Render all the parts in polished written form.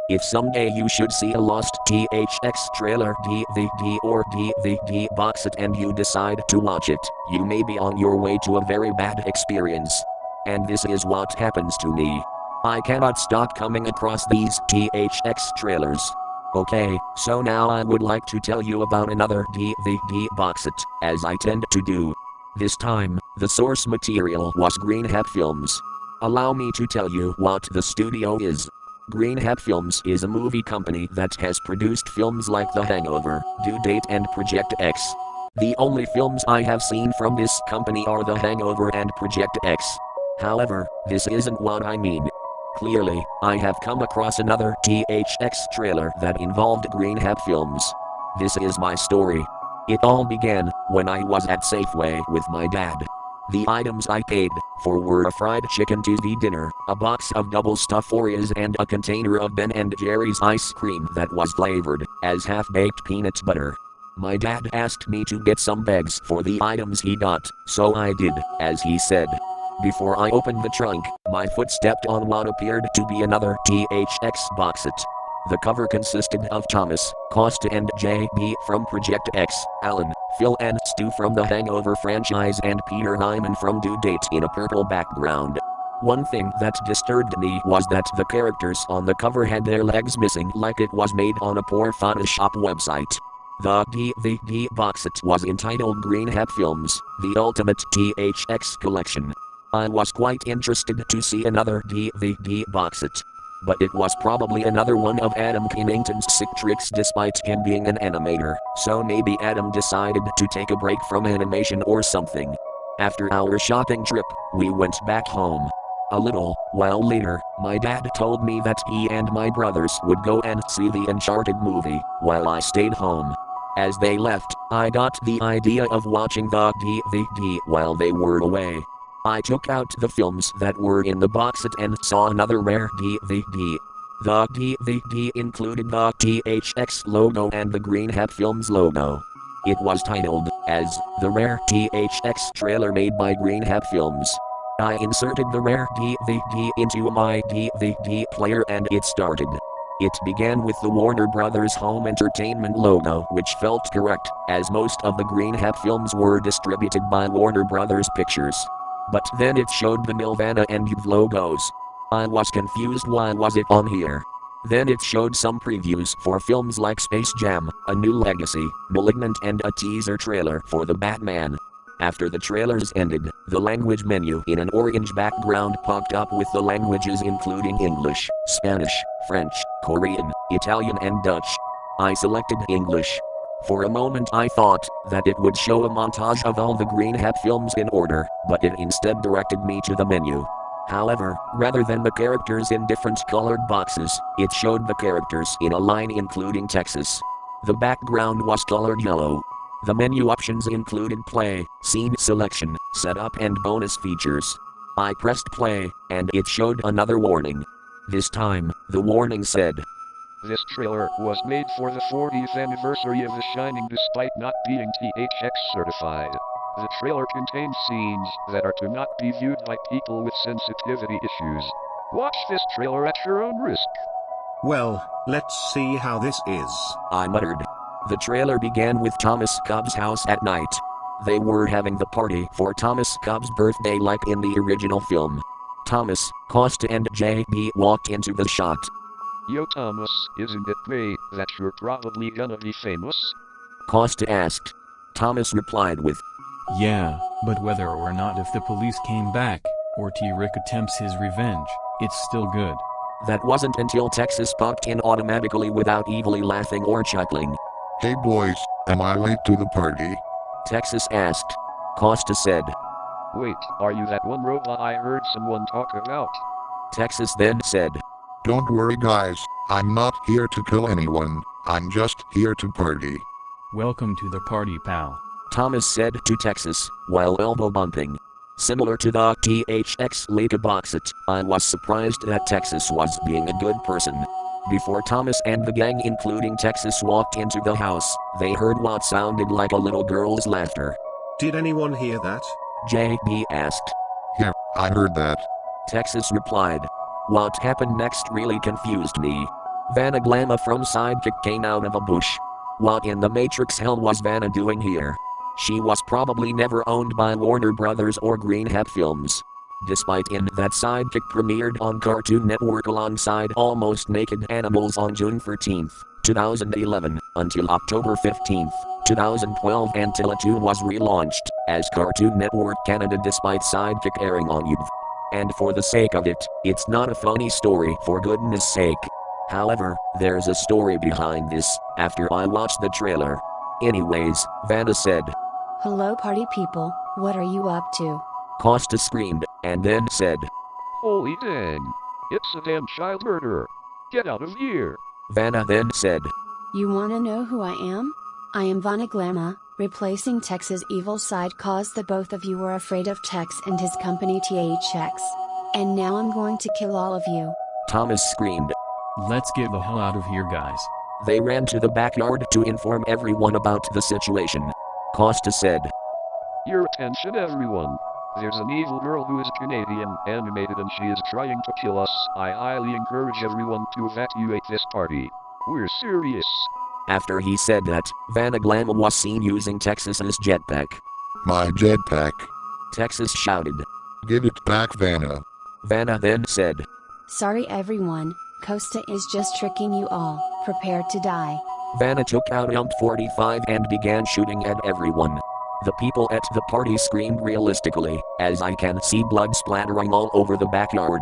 If someday you should see a lost THX trailer DVD or DVD box set and you decide to watch it, you may be on your way to a very bad experience. And this is what happens to me. I cannot stop coming across these THX trailers. Okay, so now I would like to tell you about another DVD box set, as I tend to do. This time, the source material was Greenhap Films. Allow me to tell you what the studio is. Greenhap Films is a movie company that has produced films like The Hangover, Due Date and Project X. The only films I have seen from this company are The Hangover and Project X. However, this isn't what I mean. Clearly, I have come across another THX trailer that involved Greenhap Films. This is my story. It all began when I was at Safeway with my dad. The items I paid for were a fried chicken Tuesday dinner, a box of double stuffed Oreos and a container of Ben & Jerry's ice cream that was flavored as half-baked peanut butter. My dad asked me to get some bags for the items he got, so I did, as he said. Before I opened the trunk, my foot stepped on what appeared to be another THX box set. The cover consisted of Thomas, Costa and JB from Project X, Alan, Phil and Stu from the Hangover franchise and Peter Hyman from Due Date in a purple background. One thing that disturbed me was that the characters on the cover had their legs missing like it was made on a poor Photoshop website. The DVD box set was entitled Greenhap Films, The Ultimate THX Collection. I was quite interested to see another DVD box set. But it was probably another one of Adam Cunnington's sick tricks despite him being an animator, so maybe Adam decided to take a break from animation or something. After our shopping trip, we went back home. A little while later, my dad told me that he and my brothers would go and see the Uncharted movie, while I stayed home. As they left, I got the idea of watching the DVD while they were away. I took out the films that were in the box set and saw another rare DVD. The DVD included the THX logo and the Greenhap Films logo. It was titled as The Rare THX Trailer Made by Greenhap Films. I inserted the rare DVD into my DVD player and it started. It began with the Warner Brothers Home Entertainment logo, which felt correct, as most of the Greenhap films were distributed by Warner Brothers Pictures. But then it showed the Nelvana and Juve logos. I was confused, why was it on here? Then it showed some previews for films like Space Jam, A New Legacy, Malignant and a teaser trailer for The Batman. After the trailers ended, the language menu in an orange background popped up with the languages including English, Spanish, French, Korean, Italian and Dutch. I selected English. For a moment I thought that it would show a montage of all the Greenhap films in order, but it instead directed me to the menu. However, rather than the characters in different colored boxes, it showed the characters in a line including Texas. The background was colored yellow. The menu options included play, scene selection, setup and bonus features. I pressed play, and it showed another warning. This time, the warning said, "This trailer was made for the 40th anniversary of The Shining despite not being THX certified. The trailer contains scenes that are to not be viewed by people with sensitivity issues. Watch this trailer at your own risk." Well, let's see how this is, I muttered. The trailer began with Thomas Cobb's house at night. They were having the party for Thomas Cobb's birthday like in the original film. Thomas, Costa and JB walked into the shot. "Yo Thomas, isn't it great that you're probably gonna be famous?" Costa asked. Thomas replied with, "Yeah, but whether or not if the police came back, or T-Rick attempts his revenge, it's still good." That wasn't until Texas popped in automatically without evilly laughing or chuckling. "Hey boys, am I late to the party?" Texas asked. Costa said. "Wait, are you that one robot I heard someone talk about?" Texas then said. "Don't worry guys, I'm not here to kill anyone, I'm just here to party." "Welcome to the party, pal," Thomas said to Texas, while elbow bumping. Similar to the THX Leica box set, I was surprised that Texas was being a good person. Before Thomas and the gang including Texas walked into the house, they heard what sounded like a little girl's laughter. Did anyone hear that? JB asked. "Yeah, I heard that." Texas replied. What happened next really confused me. Vanna Glamma from Sidekick came out of a bush. What in the Matrix hell was Vanna doing here? She was probably never owned by Warner Brothers or Green Hat Films. Despite in that Sidekick premiered on Cartoon Network alongside Almost Naked Animals on June 13, 2011, until October 15, 2012 and Tele2 was relaunched as Cartoon Network Canada despite Sidekick airing on YouTube. And for the sake of it, it's not a funny story for goodness sake. However, there's a story behind this, after I watched the trailer. Anyways, Vanna said, "Hello party people, what are you up to?" Costa screamed, and then said, Holy dang. It's a damn child murderer. Get out of here. Vanna then said, You wanna know who I am? I am Vanna Glamma, replacing Tex's evil side cause the both of you were afraid of Tex and his company THX. And now I'm going to kill all of you. Thomas screamed. Let's get the hell out of here, guys. They ran to the backyard to inform everyone about the situation. Costa said, Your attention everyone. There's an evil girl who is Canadian animated and she is trying to kill us. I highly encourage everyone to evacuate this party. We're serious. After he said that, Vanna Glamma was seen using Texas's jetpack. My jetpack. Texas shouted. Give it back, Vanna. Vanna then said, Sorry everyone, Costa is just tricking you all, prepare to die. Vanna took out .45 and began shooting at everyone. The people at the party screamed realistically, as I can see blood splattering all over the backyard.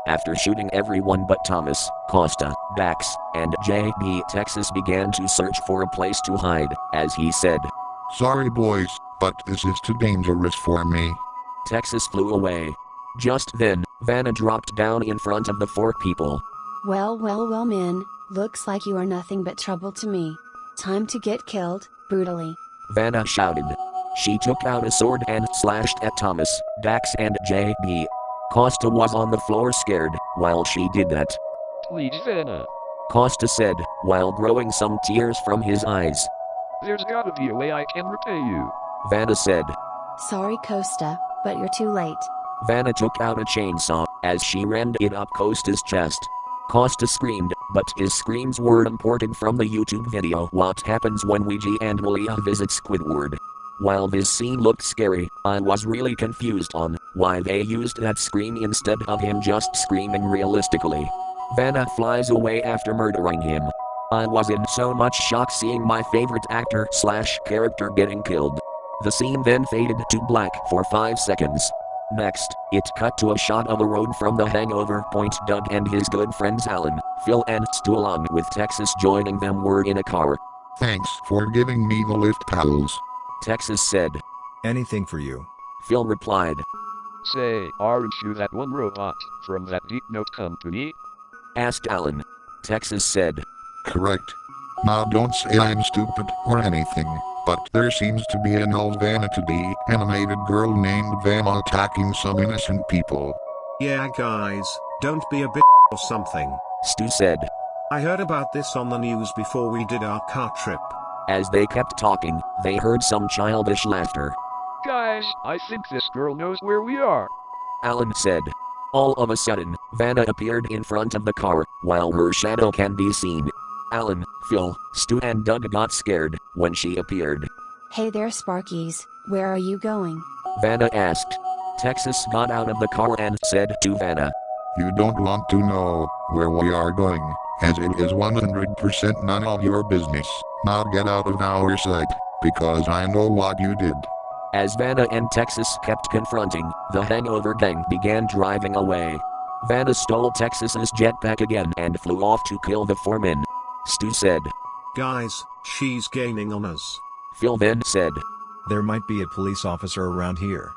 After shooting everyone but Thomas, Costa, Dax, and JB, Texas began to search for a place to hide, as he said. Sorry boys, but this is too dangerous for me. Texas flew away. Just then, Vanna dropped down in front of the four people. Well men, looks like you are nothing but trouble to me. Time to get killed, brutally. Vanna shouted. She took out a sword and slashed at Thomas, Dax and JB. Costa was on the floor scared, while she did that. Please, Vanna. Costa said, while growing some tears from his eyes. There's gotta be a way I can repay you. Vanna said. Sorry Costa, but you're too late. Vanna took out a chainsaw, as she rammed it up Costa's chest. Costa screamed, but his screams were imported from the YouTube video What Happens When Ouija and Malia Visit Squidward. While this scene looked scary, I was really confused on why they used that scream instead of him just screaming realistically. Vanna flies away after murdering him. I was in so much shock seeing my favorite actor/character getting killed. The scene then faded to black for 5 seconds. Next, it cut to a shot of a road from The Hangover point. Doug and his good friends Alan, Phil and Stu along with Texas joining them were in a car. Thanks for giving me the lift, pals. Texas said. Anything for you. Phil replied. Say, aren't you that one robot from that Deep Note company? Asked Alan. Texas said. Correct. Now don't say I'm stupid or anything, but there seems to be an old Vanity animated girl named Vanna attacking some innocent people. Yeah guys, don't be a bitch or something. Stu said. I heard about this on the news before we did our car trip. As they kept talking, they heard some childish laughter. Guys, I think this girl knows where we are. Alan said. All of a sudden, Vanna appeared in front of the car, while her shadow can be seen. Alan, Phil, Stu and Doug got scared when she appeared. Hey there Sparkies, where are you going? Vanna asked. Texas got out of the car and said to Vanna. You don't want to know where we are going, as it is 100% none of your business. Now get out of our sight, because I know what you did. As Vanna and Texas kept confronting, the Hangover gang began driving away. Vanna stole Texas's jetpack again and flew off to kill the four men. Stu said. Guys, she's gaining on us. Phil then said. There might be a police officer around here.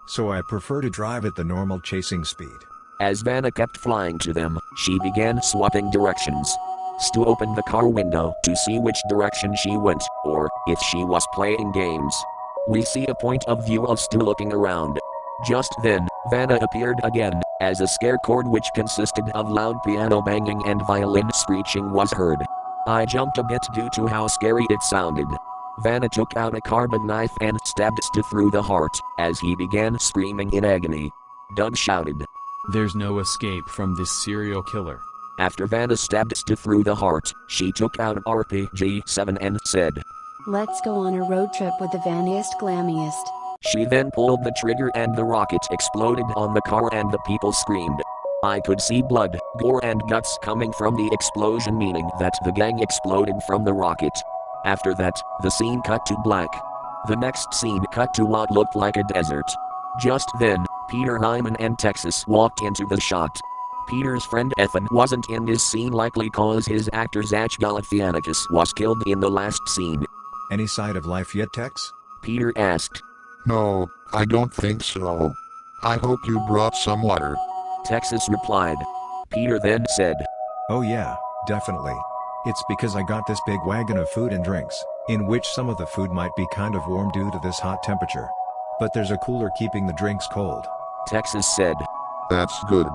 So I prefer to drive at the normal chasing speed. As Vanna kept flying to them, she began swapping directions. Stu opened the car window to see which direction she went, or if she was playing games. We see a point of view of Stu looking around. Just then, Vanna appeared again, as a scare chord which consisted of loud piano banging and violin screeching was heard. I jumped a bit due to how scary it sounded. Vanna took out a carbon knife and stabbed Stu through the heart, as he began screaming in agony. Doug shouted. There's no escape from this serial killer. After Vanna stabbed Stu through the heart, she took out RPG-7 and said, "Let's go on a road trip with the vanniest glammiest." She then pulled the trigger and the rocket exploded on the car and the people screamed. I could see blood, gore and guts coming from the explosion, meaning that the gang exploded from the rocket. After that, the scene cut to black. The next scene cut to what looked like a desert. Just then, Peter Hyman and Texas walked into the shot. Peter's friend Ethan wasn't in this scene, likely cause his actor Zach Galifianakis was killed in the last scene. Any sign of life yet, Tex? Peter asked. No, I don't think so. I hope you brought some water. Texas replied. Peter then said, Oh yeah, definitely. It's because I got this big wagon of food and drinks, in which some of the food might be kind of warm due to this hot temperature. But there's a cooler keeping the drinks cold. Texas said. That's good.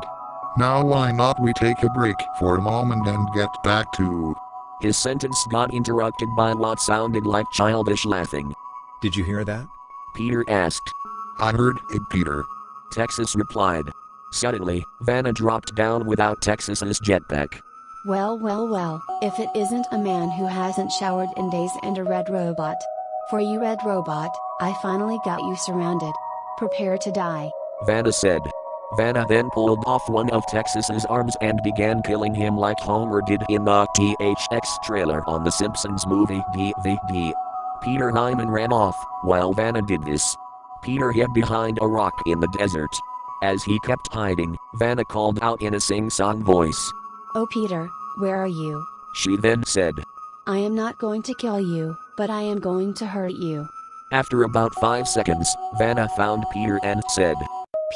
Now why not we take a break for a moment and get back to... His sentence got interrupted by what sounded like childish laughing. Did you hear that? Peter asked. I heard it, Peter. Texas replied. Suddenly, Vanna dropped down without Texas's jetpack. Well, well, well, if it isn't a man who hasn't showered in days and a red robot. For you, red robot, I finally got you surrounded. Prepare to die. Vanna said. Vanna then pulled off one of Texas's arms and began killing him like Homer did in the THX trailer on the Simpsons movie DVD. Peter Hyman ran off, while Vanna did this. Peter hid behind a rock in the desert. As he kept hiding, Vanna called out in a sing-song voice. Oh Peter, where are you? She then said. I am not going to kill you, but I am going to hurt you. After about 5 seconds, Vanna found Peter and said.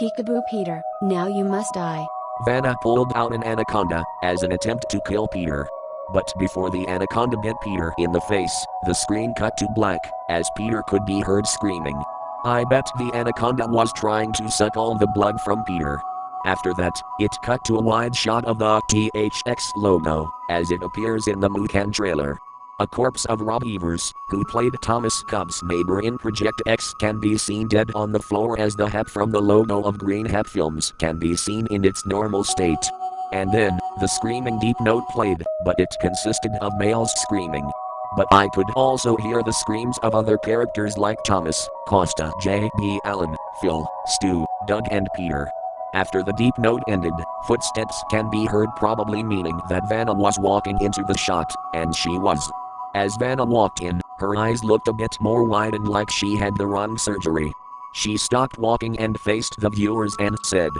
Peekaboo Peter, now you must die. Vanna pulled out an anaconda, as an attempt to kill Peter. But before the anaconda bit Peter in the face, the screen cut to black, as Peter could be heard screaming. I bet the anaconda was trying to suck all the blood from Peter. After that, it cut to a wide shot of the THX logo, as it appears in the Mucan trailer. A corpse of Rob Evers, who played Thomas Cobb's neighbor in Project X, can be seen dead on the floor, as the hat from the logo of Green Hat Films can be seen in its normal state. And then, the screaming deep note played, but it consisted of males screaming. But I could also hear the screams of other characters like Thomas, Costa, J.B. Allen, Phil, Stu, Doug and Peter. After the deep note ended, footsteps can be heard, probably meaning that Vanna was walking into the shot, and she was. As Vanna walked in, her eyes looked a bit more widened, like she had the wrong surgery. She stopped walking and faced the viewers and said,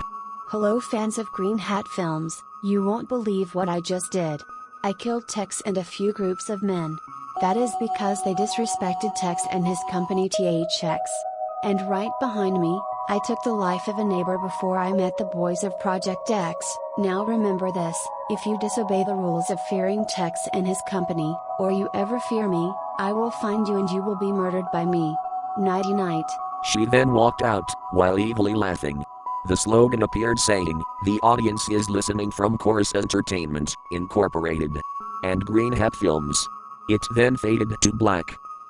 Hello fans of Green Hat Films, you won't believe what I just did. I killed Tex and a few groups of men. That is because they disrespected Tex and his company THX. And right behind me, I took the life of a neighbor before I met the boys of Project X. Now remember this, if you disobey the rules of fearing Tex and his company, or you ever fear me, I will find you and you will be murdered by me. Nighty night. She then walked out, while evilly laughing. The slogan appeared saying, the audience is listening from Chorus Entertainment, Incorporated. And Green Hat Films. It then faded to black.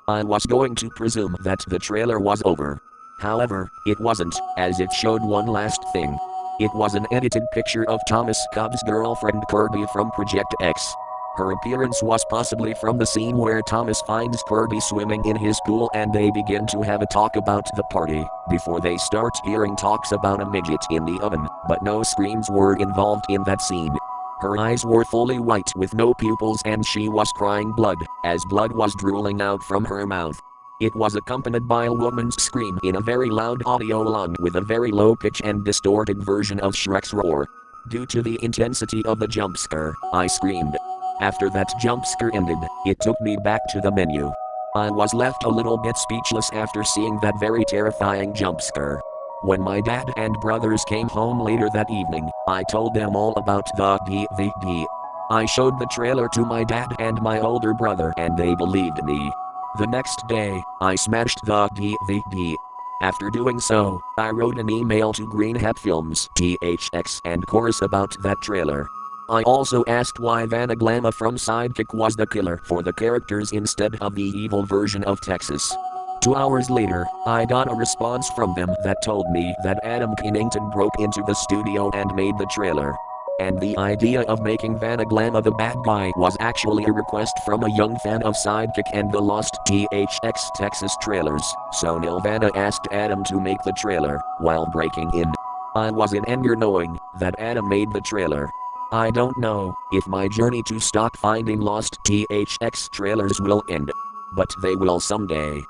I was going to presume that the trailer was over. However, it wasn't, as it showed one last thing. It was an edited picture of Thomas Cobb's girlfriend Kirby from Project X. Her appearance was possibly from the scene where Thomas finds Kirby swimming in his pool and they begin to have a talk about the party, before they start hearing talks about a midget in the oven, but no screams were involved in that scene. Her eyes were fully white with no pupils and she was crying blood, as blood was drooling out from her mouth. It was accompanied by a woman's scream in a very loud audio along with a very low pitch and distorted version of Shrek's roar. Due to the intensity of the jump scare, I screamed. After that jump scare ended, it took me back to the menu. I was left a little bit speechless after seeing that very terrifying jump scare. When my dad and brothers came home later that evening, I told them all about the DVD. I showed the trailer to my dad and my older brother and they believed me. The next day, I smashed the DVD. After doing so, I wrote an email to Green Hat Films, THX and Chorus about that trailer. I also asked why Vanna Glamma from Sidekick was the killer for the characters instead of the evil version of Texas. 2 hours later, I got a response from them that told me that Adam Kennington broke into the studio and made the trailer. And the idea of making Vanaglamma the bad guy was actually a request from a young fan of Sidekick and the Lost THX Texas trailers, so Nilvana asked Adam to make the trailer, while breaking in. I was in anger knowing that Adam made the trailer. I don't know if my journey to stop finding Lost THX trailers will end. But they will someday.